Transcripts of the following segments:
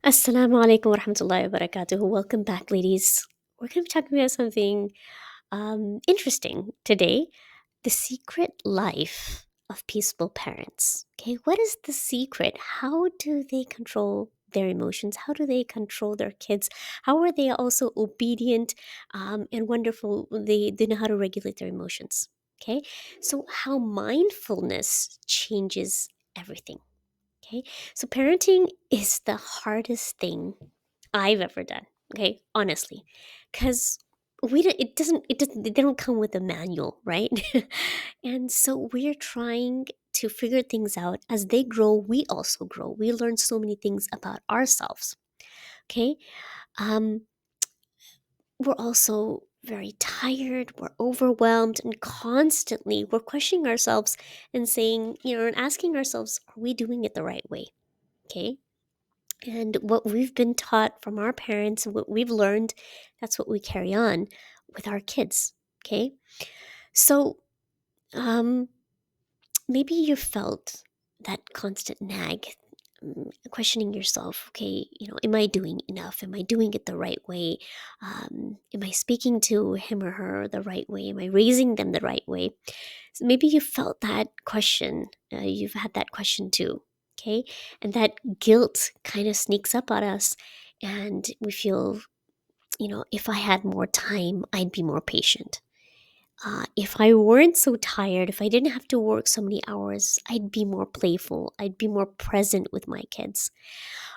Assalamu alaikum wa rahmatullahi wa barakatuh. Welcome back, ladies. We're going to be talking about something interesting today, the secret life of peaceful parents. Okay, what is the secret? How do they control their emotions? How do they control their kids? How are they also obedient and wonderful? They know how to regulate their emotions. Okay, so how mindfulness changes everything. Okay. So parenting is the hardest thing I've ever done. Okay. Honestly. Because they don't come with a manual, right? And so we're trying to figure things out. As they grow, we also grow. We learn so many things about ourselves. Okay. Um, we're also very tired, we're overwhelmed, and constantly we're questioning ourselves and saying, and asking ourselves, are we doing it the right way? Okay. And what we've been taught from our parents, what we've learned, that's what we carry on with our kids. Okay. So um, maybe you felt that constant nag, questioning yourself. Okay, am I doing enough? Am I doing it the right way? Am I speaking to him or her the right way? Am I raising them the right way? So maybe you felt that question. You've had that question too. Okay. And that guilt kind of sneaks up on us, and we feel, if I had more time, I'd be more patient. If I weren't so tired, if I didn't have to work so many hours, I'd be more playful. I'd be more present with my kids.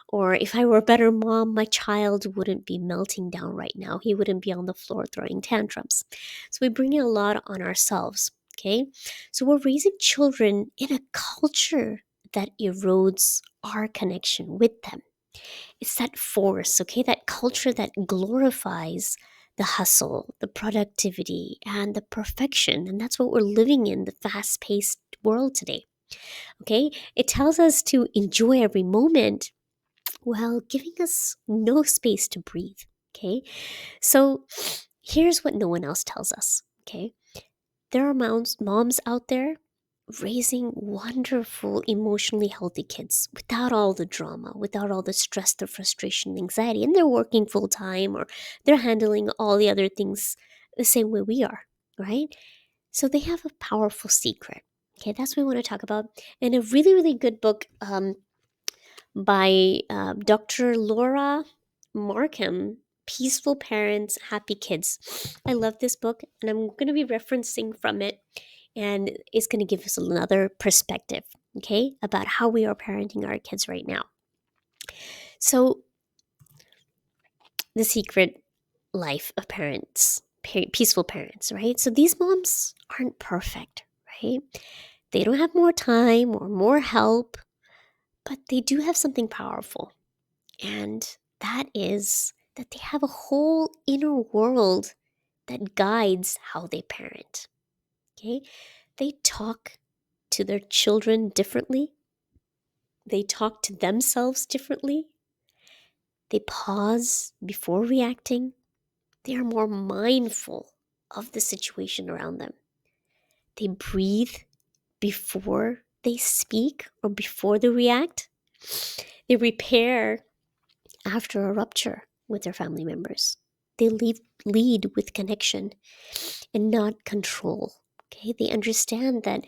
Or if I were a better mom, my child wouldn't be melting down right now. He wouldn't be on the floor throwing tantrums. So we bring in a lot on ourselves. Okay. So we're raising children in a culture that erodes our connection with them. It's that force, okay, that culture that glorifies the hustle, the productivity, and the perfection. And that's what we're living in, the fast paced world today. Okay. It tells us to enjoy every moment while giving us no space to breathe. Okay. So here's what no one else tells us. Okay. There are moms out there raising wonderful, emotionally healthy kids without all the drama, without all the stress, the frustration, anxiety, and they're working full time or they're handling all the other things the same way we are, right? So they have a powerful secret. Okay, that's what we want to talk about. And a really, really good book by Dr. Laura Markham, Peaceful Parents, Happy Kids. I love this book, and I'm going to be referencing from it, and it's going to give us another perspective, okay, about how we are parenting our kids right now. So, the secret life of parents, peaceful parents, right? So, these moms aren't perfect, right? They don't have more time or more help, but they do have something powerful. And that is that they have a whole inner world that guides how they parent. Okay? They talk to their children differently. They talk to themselves differently. They pause before reacting. They are more mindful of the situation around them. They breathe before they speak or before they react. They repair after a rupture with their family members. They lead with connection and not control. Okay, they understand that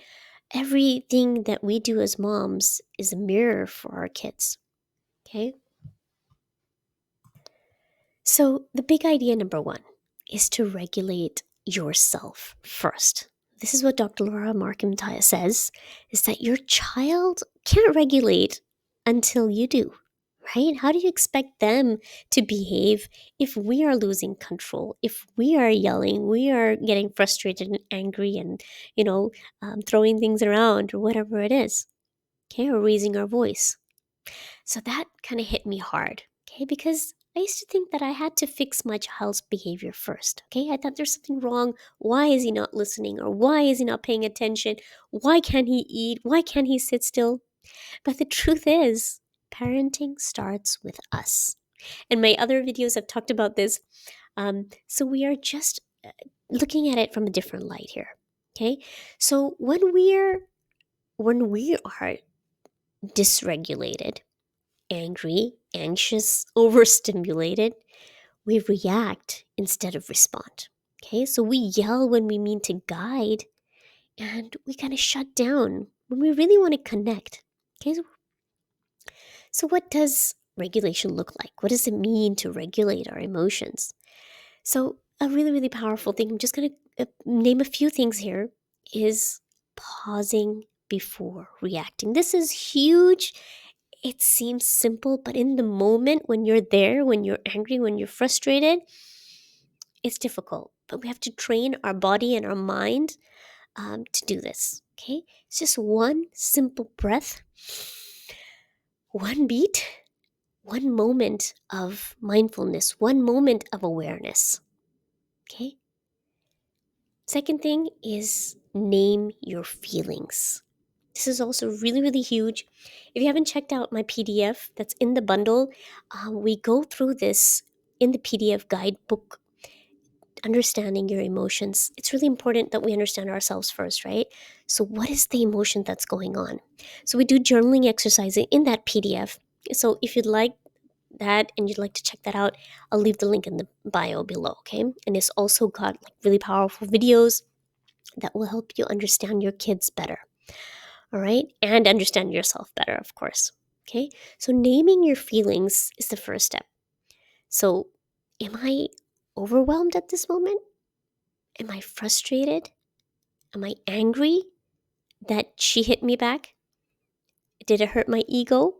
everything that we do as moms is a mirror for our kids. Okay, so the big idea number one is to regulate yourself first. This is what Dr. Laura Markham says, is that your child can't regulate until you do. Right? How do you expect them to behave if we are losing control, if we are yelling, we are getting frustrated and angry and, throwing things around or whatever it is, okay, or raising our voice? So that kind of hit me hard, okay, because I used to think that I had to fix my child's behavior first, okay? I thought there's something wrong. Why is he not listening? Or why is he not paying attention? Why can't he eat? Why can't he sit still? But the truth is, parenting starts with us. In my other videos, I've talked about this. So we are just looking at it from a different light here. Okay, so when we are dysregulated, angry, anxious, overstimulated, we react instead of respond. Okay, so we yell when we mean to guide, and we kind of shut down when we really want to connect. Okay, so what does regulation look like? What does it mean to regulate our emotions? So, a really, really powerful thing, I'm just going to name a few things here, is pausing before reacting. This is huge. It seems simple, but in the moment when you're there, when you're angry, when you're frustrated, it's difficult. But we have to train our body and our mind to do this. Okay? It's just one simple breath, one beat, one moment of mindfulness, one moment of awareness. Okay? Second thing is name your feelings. This is also really, really huge. If you haven't checked out my PDF that's in the bundle, we go through this in the PDF guidebook, understanding your emotions. It's really important that we understand ourselves first, right? So, what is the emotion that's going on? So, we do journaling exercising in that PDF. So, if you'd like that and you'd like to check that out, I'll leave the link in the bio below, okay? And it's also got like really powerful videos that will help you understand your kids better, all right? And understand yourself better, of course, okay? So, naming your feelings is the first step. So, am I overwhelmed at this moment? Am I frustrated? Am I angry that she hit me back? Did it hurt my ego?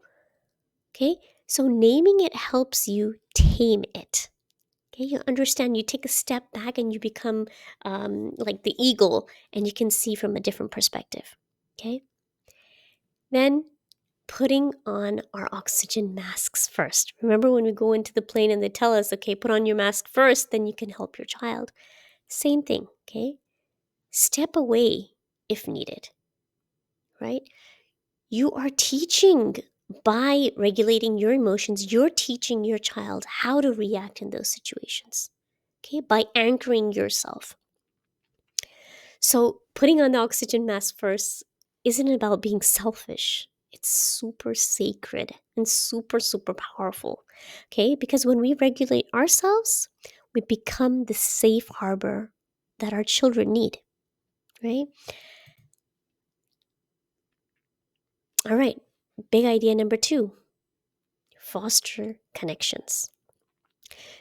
Okay, so naming it helps you tame it. Okay, you understand, you take a step back and you become like the eagle and you can see from a different perspective. Okay, then putting on our oxygen masks first. Remember when we go into the plane and they tell us, okay, put on your mask first, then you can help your child. Same thing, okay? Step away if needed, right? You are teaching by regulating your emotions, you're teaching your child how to react in those situations, okay? By anchoring yourself. So, putting on the oxygen mask first isn't about being selfish. It's super sacred and super, super powerful, okay? Because when we regulate ourselves, we become the safe harbor that our children need, right? All right, big idea number 2, foster connections.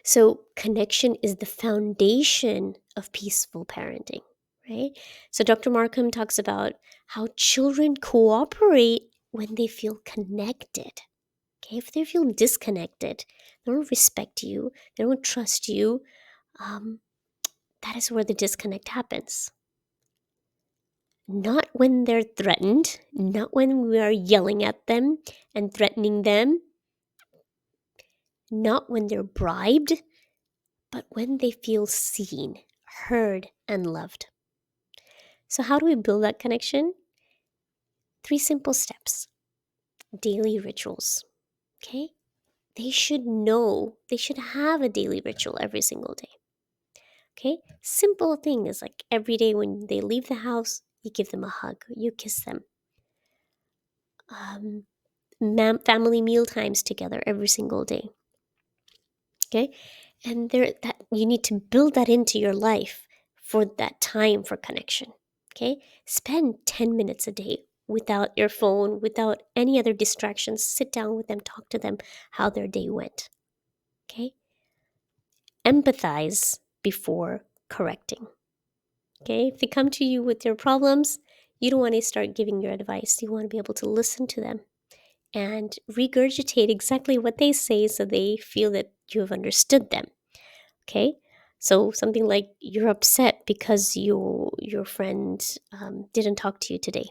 So, connection is the foundation of peaceful parenting, right? So, Dr. Markham talks about how children cooperate when they feel connected. Okay, if they feel disconnected, they don't respect you, they don't trust you, um, that is where the disconnect happens. Not when they're threatened, not when we are yelling at them and threatening them, not when they're bribed, but when they feel seen, heard, and loved. So, how do we build that connection? 3 simple steps. Daily rituals. Okay? They should know, they should have a daily ritual every single day. Okay? Simple thing is like every day when they leave the house, you give them a hug, you kiss them. Family meal times together every single day. Okay, and there, that you need to build that into your life for that time for connection. Okay, spend 10 minutes a day without your phone, without any other distractions. Sit down with them, talk to them how their day went. Okay, empathize before correcting. Okay, if they come to you with their problems, you don't want to start giving your advice. You want to be able to listen to them and regurgitate exactly what they say so they feel that you have understood them. Okay, so something like you're upset because your friend didn't talk to you today.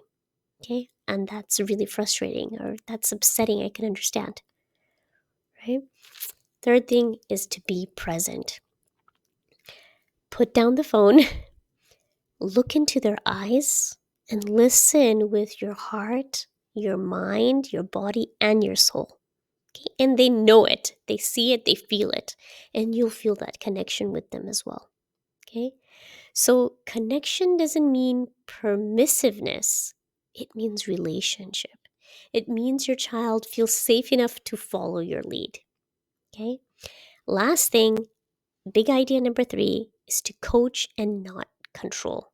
Okay, and that's really frustrating or that's upsetting. I can understand. Right. Third thing is to be present. Put down the phone, look into their eyes, and listen with your heart, your mind, your body, and your soul. Okay? And they know it, they see it, they feel it, and you'll feel that connection with them as well. Okay. So, connection doesn't mean permissiveness, it means relationship. It means your child feels safe enough to follow your lead. Okay. Last thing, big idea number 3 is to coach and not control.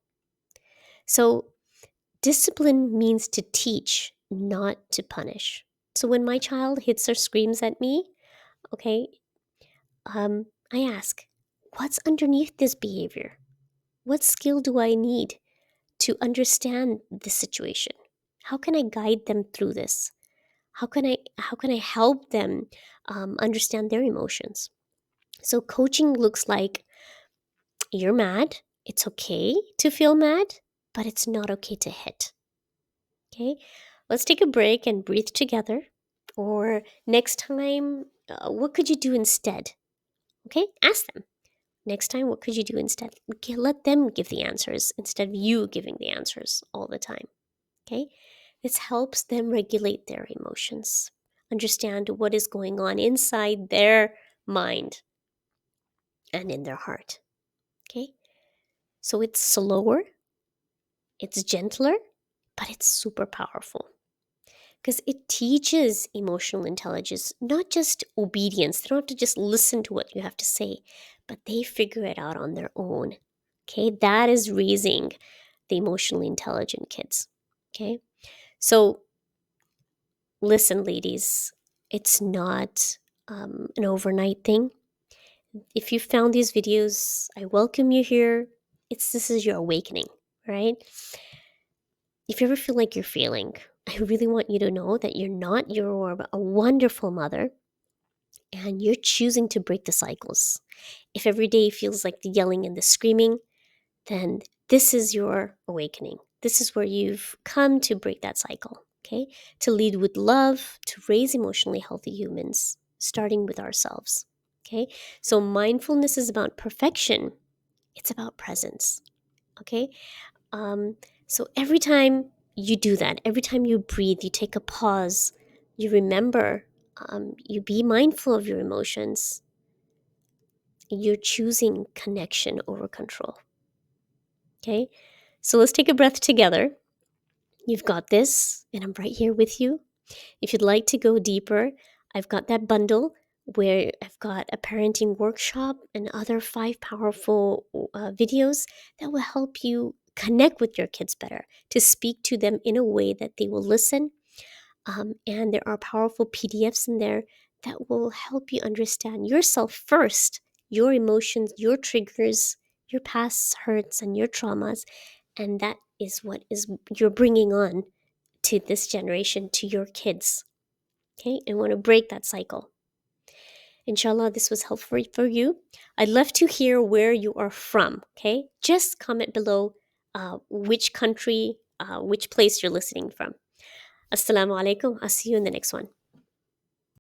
So, discipline means to teach, not to punish. So, when my child hits or screams at me, okay, I ask, what's underneath this behavior? What skill do I need to understand this situation? How can I guide them through this? How can I help them understand their emotions? So coaching looks like, you're mad. It's okay to feel mad, but it's not okay to hit. Okay, let's take a break and breathe together. Or next time, what could you do instead? Okay, ask them. Next time, what could you do instead? Okay, let them give the answers instead of you giving the answers all the time. Okay, this helps them regulate their emotions, understand what is going on inside their mind and in their heart. Okay, so it's slower, it's gentler, but it's super powerful because it teaches emotional intelligence, not just obedience. They don't have to just listen to what you have to say, but they figure it out on their own. Okay, that is raising the emotionally intelligent kids. Okay, so listen, ladies, it's not an overnight thing. If you found these videos, I welcome you here. This is your awakening, right? If you ever feel like you're failing, I really want you to know that you're not. You're a wonderful mother, and you're choosing to break the cycles. If every day feels like the yelling and the screaming, then this is your awakening. This is where you've come to break that cycle, okay? To lead with love, to raise emotionally healthy humans, starting with ourselves, okay? So mindfulness is about perfection. It's about presence, okay? Um, so every time you do that, every time you breathe, you take a pause, you remember, you be mindful of your emotions, you're choosing connection over control, okay? So let's take a breath together. You've got this, and I'm right here with you. If you'd like to go deeper, I've got that bundle where I've got a parenting workshop and other 5 powerful videos that will help you connect with your kids better, to speak to them in a way that they will listen. And there are powerful PDFs in there that will help you understand yourself first, your emotions, your triggers, your past hurts, and your traumas. And that is what is you're bringing on to this generation, to your kids. Okay, and want to break that cycle. Inshallah, this was helpful for you. I'd love to hear where you are from. Okay, just comment below which country, which place you're listening from. Assalamu alaikum. I'll see you in the next one.